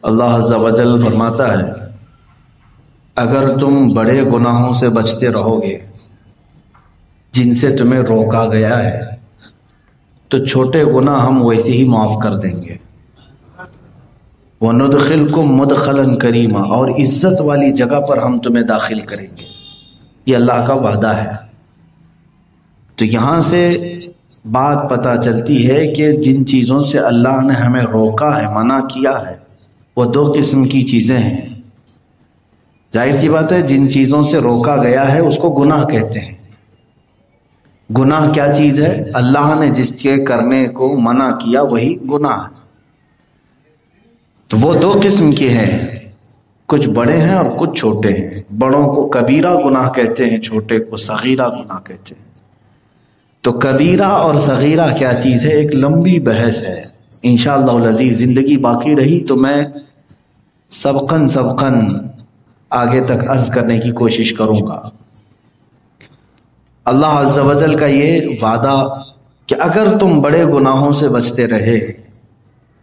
اللہ عز و جل فرماتا ہے اگر تم بڑے گناہوں سے بچتے رہو گے جن سے تمہیں روکا گیا ہے تو چھوٹے گناہ ہم ویسے ہی معاف کر دیں گے۔ وَنُدْخِلْكُمْ مُدْخَلًا كَرِيمًا، اور عزت والی جگہ پر ہم تمہیں داخل کریں گے، یہ اللہ کا وعدہ ہے۔ تو یہاں سے بات پتہ چلتی ہے کہ جن چیزوں سے اللہ نے ہمیں روکا ہے، منع کیا ہے، وہ دو قسم کی چیزیں ہیں۔ ظاہر سی بات ہے جن چیزوں سے روکا گیا ہے اس کو گناہ کہتے ہیں۔ گناہ کیا چیز ہے؟ اللہ نے جس کے کرنے کو منع کیا وہی گناہ ہے۔ تو وہ دو قسم کے ہیں، کچھ بڑے ہیں اور کچھ چھوٹے ہیں۔ بڑوں کو کبیرہ گناہ کہتے ہیں، چھوٹے کو صغیرہ گناہ کہتے ہیں۔ تو کبیرہ اور صغیرہ کیا چیز ہے ایک لمبی بحث ہے، انشاءاللہ العزیز زندگی باقی رہی تو میں سبقاً آگے تک عرض کرنے کی کوشش کروں گا۔ اللہ عز و جل کا یہ وعدہ کہ اگر تم بڑے گناہوں سے بچتے رہے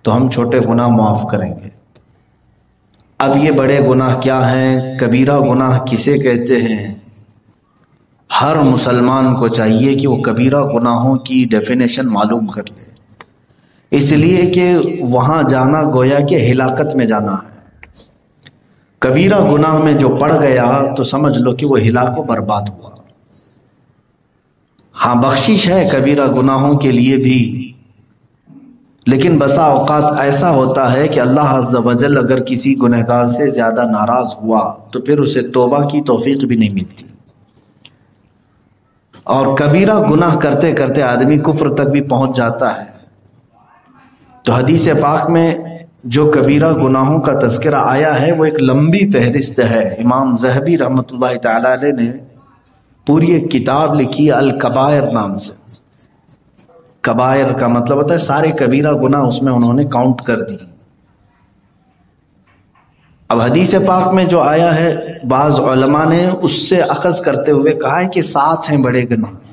تو ہم چھوٹے گناہ معاف کریں گے۔ اب یہ بڑے گناہ کیا ہیں، کبیرہ گناہ کسے کہتے ہیں؟ ہر مسلمان کو چاہیے کہ وہ کبیرہ گناہوں کی ڈیفینیشن معلوم کر لے، اس لیے کہ وہاں جانا گویا کہ ہلاکت میں جانا ہے۔ کبیرہ گناہ میں جو پڑ گیا تو سمجھ لو کہ وہ ہلاک و برباد ہوا۔ ہاں بخشش ہے کبیرہ گناہوں کے لیے بھی، لیکن بسا اوقات ایسا ہوتا ہے کہ اللہ عز و جل اگر کسی گنہگار سے زیادہ ناراض ہوا تو پھر اسے توبہ کی توفیق بھی نہیں ملتی، اور کبیرہ گناہ کرتے کرتے آدمی کفر تک بھی پہنچ جاتا ہے۔ تو حدیث پاک میں جو کبیرہ گناہوں کا تذکرہ آیا ہے وہ ایک لمبی فہرست ہے۔ امام ذہبی رحمۃ اللہ تعالی علیہ نے پوری ایک کتاب لکھی الکبائر نام سے۔ کبائر کا مطلب ہوتا ہے سارے کبیرہ گناہ، اس میں انہوں نے کاؤنٹ کر دی۔ اب حدیث پاک میں جو آیا ہے بعض علماء نے اس سے اخذ کرتے ہوئے کہا ہے کہ 7 ہیں بڑے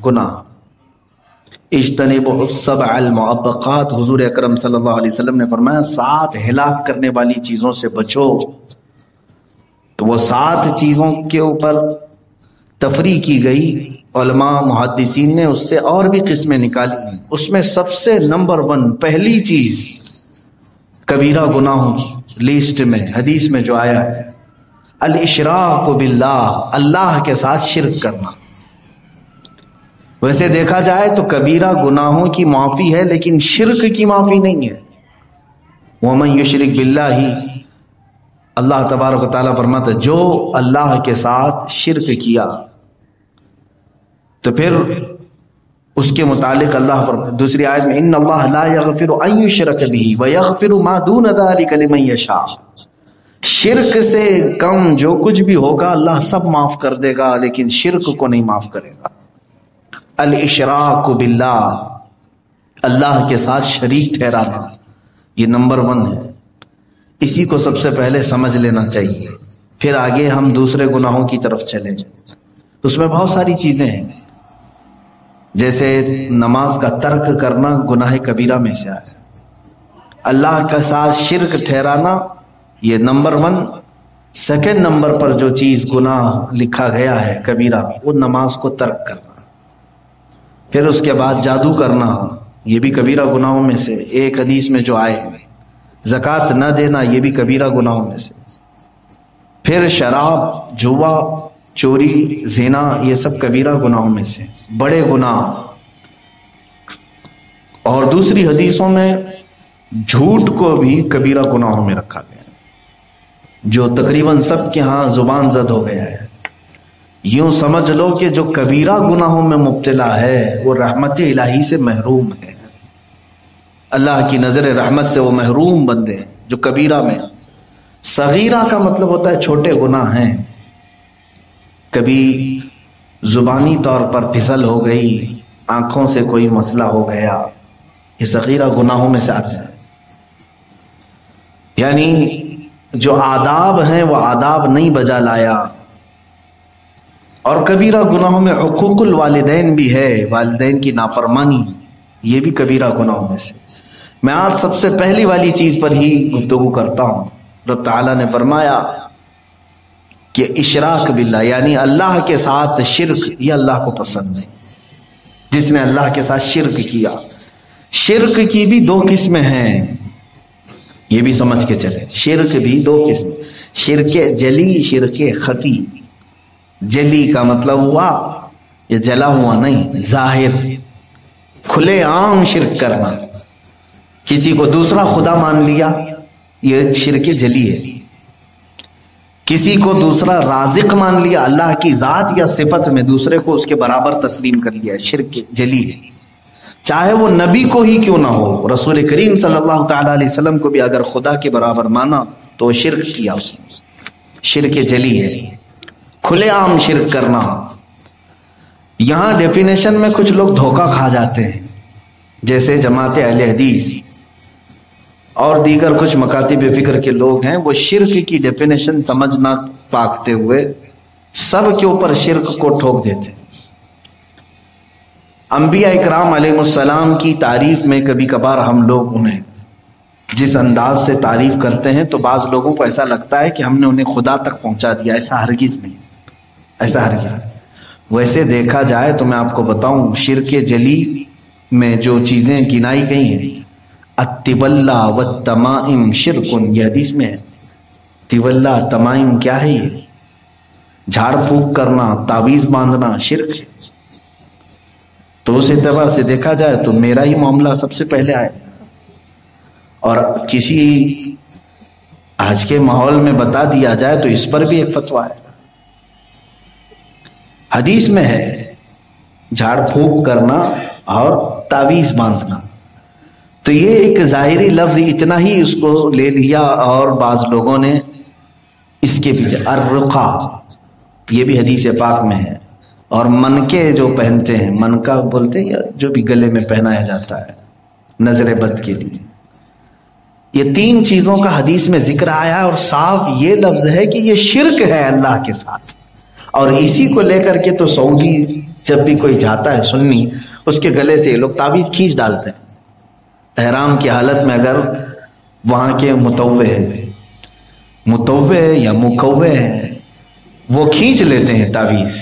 گناہ۔ اجتنبوا السبع المعبقات، حضور اکرم صلی اللہ علیہ وسلم نے فرمایا 7 ہلاک کرنے والی چیزوں سے بچو۔ تو وہ 7 چیزوں کے اوپر تفریح کی گئی، علماء محدثین نے اس سے اور بھی قسمیں نکالی ہیں۔ اس میں سب سے نمبر 1 پہلی چیز کبیرہ گناہوں کی لسٹ میں حدیث میں جو آیا ہے الاشراک باللہ، اللہ کے ساتھ شرک کرنا۔ ویسے دیکھا جائے تو کبیرہ گناہوں کی معافی ہے لیکن شرک کی معافی نہیں ہے۔ وَمَن يُشْرِكْ بِاللَّهِ، اللہ تبارک و تعالیٰ فرماتا ہے جو اللہ کے ساتھ شرک کیا تو پھر اس کے متعلق اللہ فرماتا ہے دوسری آیت میں ان اللہ لا یغفر ان یشرک بہ ویغفر ما دون ذلک لمن یشاء، شرک سے کم جو کچھ بھی ہوگا اللہ سب معاف کر دے گا لیکن شرک کو نہیں معاف کرے گا۔ الاشراک باللہ، اللہ کے ساتھ شریک ٹھہرانا، یہ نمبر 1 ہے۔ اسی کو سب سے پہلے سمجھ لینا چاہیے، پھر آگے ہم دوسرے گناہوں کی طرف چلیں۔ اس میں بہت ساری چیزیں ہیں، جیسے نماز کا ترک کرنا گناہ کبیرہ میں سے ہے، اللہ کے ساتھ شرک ٹھہرانا یہ نمبر 1۔ سیکنڈ نمبر پر جو چیز گناہ لکھا گیا ہے کبیرہ، وہ نماز کو ترک کرنا۔ پھر اس کے بعد جادو کرنا، یہ بھی کبیرہ گناہوں میں سے ایک حدیث میں جو آئے ہیں۔ زکوٰۃ نہ دینا، یہ بھی کبیرہ گناہوں میں سے۔ پھر شراب، جوا، چوری، زنا، یہ سب کبیرہ گناہوں میں سے بڑے گناہ۔ اور دوسری حدیثوں میں جھوٹ کو بھی کبیرہ گناہوں میں رکھا گیا ہے، جو تقریباً سب کے ہاں زبان زد ہو گیا ہے۔ یوں سمجھ لو کہ جو کبیرہ گناہوں میں مبتلا ہے وہ رحمت الہی سے محروم ہے، اللہ کی نظر رحمت سے وہ محروم بندے ہیں جو کبیرہ میں۔ صغیرہ کا مطلب ہوتا ہے چھوٹے گناہ ہیں، کبھی زبانی طور پر پھسل ہو گئی، آنکھوں سے کوئی مسئلہ ہو گیا، یہ صغیرہ گناہوں میں سے آتے ہیں۔ یعنی جو آداب ہیں وہ آداب نہیں بجا لایا۔ اور کبیرہ گناہوں میں حقوق الوالدین بھی ہے، والدین کی نافرمانی، یہ بھی کبیرہ گناہوں میں سے۔ میں آج سب سے پہلی والی چیز پر ہی گفتگو کرتا ہوں، رب تعالیٰ نے فرمایا کہ اشراک باللہ یعنی اللہ کے ساتھ شرک، یہ اللہ کو پسند نہیں۔ جس نے اللہ کے ساتھ شرک کیا، شرک کی بھی دو قسمیں ہیں، یہ بھی سمجھ کے چلے، شرک بھی دو قسم، شرک جلی، شرک خفی۔ جلی کا مطلب ہوا یہ جلا ہوا نہیں، ظاہر کھلے عام شرک کرنا، کسی کو دوسرا خدا مان لیا، یہ شرک جلی ہے۔ کسی کو دوسرا رازق مان لیا، اللہ کی ذات یا صفت میں دوسرے کو اس کے برابر تسلیم کر لیا، شرک جلی ہے۔ چاہے وہ نبی کو ہی کیوں نہ ہو، رسول کریم صلی اللہ تعالی علیہ وسلم کو بھی اگر خدا کے برابر مانا تو وہ شرک کیا، اس نے شرک جلی ہے، کھلے عام شرک کرنا۔ یہاں ڈیفینیشن میں کچھ لوگ دھوکہ کھا جاتے ہیں، جیسے جماعت اہل حدیث اور دیگر کچھ مکاتب فکر کے لوگ ہیں، وہ شرک کی ڈیفینیشن سمجھ نہ پاکتے ہوئے سب کے اوپر شرک کو ٹھوک دیتے ہیں۔ انبیاء اکرام علیہ السلام کی تعریف میں کبھی کبھار ہم لوگ انہیں جس انداز سے تعریف کرتے ہیں تو بعض لوگوں کو ایسا لگتا ہے کہ ہم نے انہیں خدا تک پہنچا دیا، ایسا ہرگز نہیں، ایسا ہرگز نہیں۔ ویسے دیکھا جائے تو میں آپ کو بتاؤں، شرک جلی میں جو چیزیں گنائی گئی ہیں، الطبلہ والتمائم شرک، یہ حدیث میں ہے۔ طبلہ تمائم کیا ہے؟ یہ جھاڑ پھونک کرنا، تعویذ باندھنا شرک ہے۔ تو اس اعتبار سے دیکھا جائے تو میرا ہی معاملہ سب سے پہلے آئے، اور کسی آج کے ماحول میں بتا دیا جائے تو اس پر بھی ایک فتویٰ ہے، حدیث میں ہے جھاڑ پھونک کرنا اور تعویذ باندھنا۔ تو یہ ایک ظاہری لفظ اتنا ہی اس کو لے لیا، اور بعض لوگوں نے اس کے پیچھے الرقا، یہ بھی حدیث پاک میں ہے، اور منکے جو پہنتے ہیں، منکا بولتے ہیں یا جو بھی گلے میں پہنایا جاتا ہے نظر بد کے لیے، یہ تین چیزوں کا حدیث میں ذکر آیا ہے، اور صاف یہ لفظ ہے کہ یہ شرک ہے اللہ کے ساتھ۔ اور اسی کو لے کر کے تو سعودی جب بھی کوئی جاتا ہے سنی، اس کے گلے سے لوگ تعویذ کھینچ ڈالتے ہیں احرام کی حالت میں، اگر وہاں کے متوے یا مکوے ہیں وہ کھینچ لیتے ہیں، تعویذ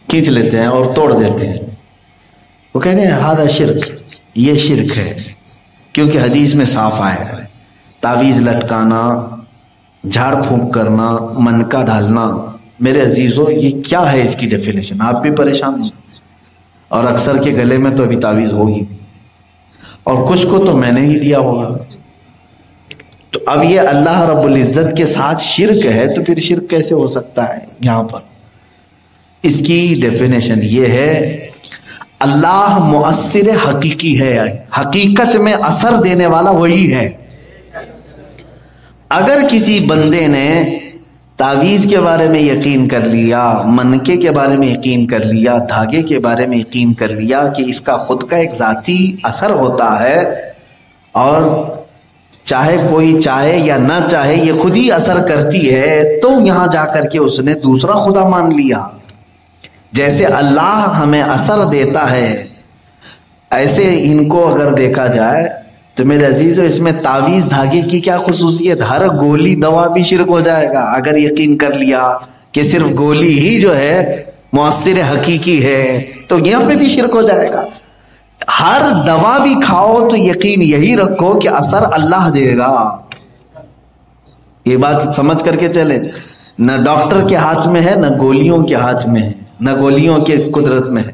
کھینچ لیتے ہیں اور توڑ دیتے ہیں، وہ کہتے ہیں ہذا شرک، یہ شرک ہے، کیونکہ حدیث میں صاف آیا ہے تعویذ لٹکانا، جھاڑ پھونک کرنا، منکا ڈالنا۔ میرے عزیزو یہ کیا ہے اس کی ڈیفینیشن؟ آپ بھی پریشان ہیں، اور اکثر کے گلے میں تو ابھی تعویذ ہوگی، اور کچھ کو تو میں نے ہی دیا ہوگا۔ تو اب یہ اللہ رب العزت کے ساتھ شرک ہے، تو پھر شرک کیسے ہو سکتا ہے؟ یہاں پر اس کی ڈیفینیشن یہ ہے، اللہ مؤثر حقیقی ہے، حقیقت میں اثر دینے والا وہی ہے۔ اگر کسی بندے نے تعویذ کے بارے میں یقین کر لیا، منکے کے بارے میں یقین کر لیا، دھاگے کے بارے میں یقین کر لیا کہ اس کا خود کا ایک ذاتی اثر ہوتا ہے، اور چاہے کوئی چاہے یا نہ چاہے یہ خود ہی اثر کرتی ہے، تو یہاں جا کر کے اس نے دوسرا خدا مان لیا۔ جیسے اللہ ہمیں اثر دیتا ہے، ایسے ان کو اگر دیکھا جائے تو میرے عزیزو اس میں تعویذ دھاگے کی کیا خصوصیت؟ ہر گولی دوا بھی شرک ہو جائے گا اگر یقین کر لیا کہ صرف گولی ہی جو ہے مؤثر حقیقی ہے، تو یہاں پہ بھی شرک ہو جائے گا۔ ہر دوا بھی کھاؤ تو یقین یہی رکھو کہ اثر اللہ دے گا، یہ بات سمجھ کر کے چلے۔ نہ ڈاکٹر کے ہاتھ میں ہے، نہ گولیوں کے ہاتھ میں ہے، نہ گولیوں کے قدرت میں ہے۔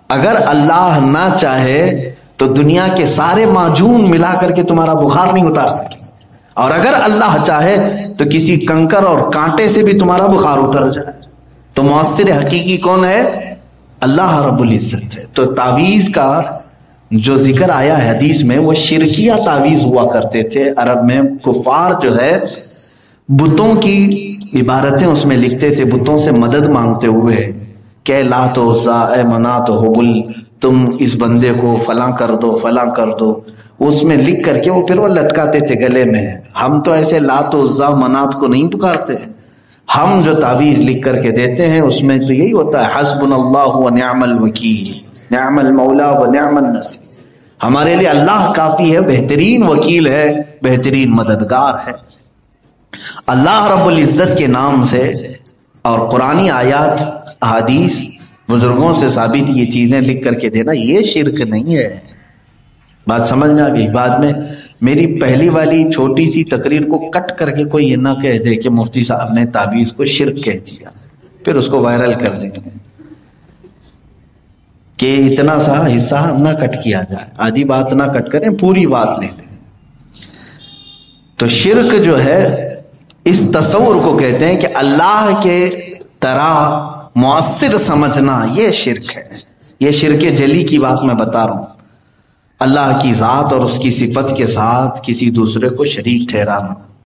اگر اللہ نہ چاہے تو دنیا کے سارے معجون ملا کر کے تمہارا بخار نہیں اتار سکے، اور اگر اللہ چاہے تو کسی کنکر اور کانٹے سے بھی تمہارا بخار اتر جائے۔ تو مؤثر حقیقی کون ہے؟ اللہ رب العزت ہے۔ تو تعویذ کا جو ذکر آیا ہے حدیث میں، وہ شرکیہ تعویذ ہوا کرتے تھے عرب میں۔ کفار جو ہے بتوں کی عبارتیں اس میں لکھتے تھے، بتوں سے مدد مانگتے ہوئے کہ لات و عزا، اے منات و حبل، تم اس بندے کو فلاں کر دو، فلاں کر دو، اس میں لکھ کر کے وہ پھر وہ لٹکاتے تھے گلے میں۔ ہم تو ایسے لات و عزا منات کو نہیں پکارتے، ہم جو تعویذ لکھ کر کے دیتے ہیں اس میں تو یہی ہوتا ہے، حسبنا اللہ و نعم الوکیل، نعم المولا و نعم النصیر، ہمارے لیے اللہ کافی ہے، بہترین وکیل ہے، بہترین مددگار ہے۔ اللہ رب العزت کے نام سے اور قرآنی آیات احادیث بزرگوں سے ثابت یہ چیزیں لکھ کر کے دینا، یہ شرک نہیں ہے۔ بات سمجھ میں آ گئی؟ بعد میں میری پہلی والی چھوٹی سی تقریر کو کٹ کر کے کوئی یہ نہ کہہ دے کہ مفتی صاحب نے تعویذ کو شرک کہہ دیا، پھر اس کو وائرل کر دیں گے کہ اتنا سا حصہ نہ کٹ کیا جائے، آدھی بات نہ کٹ کریں، پوری بات لے لیں۔ تو شرک جو ہے اس تصور کو کہتے ہیں کہ اللہ کے طرح مؤثر سمجھنا، یہ شرک ہے۔ یہ شرک جلی کی بات میں بتا رہا ہوں، اللہ کی ذات اور اس کی صفت کے ساتھ کسی دوسرے کو شریک ٹھہرانا۔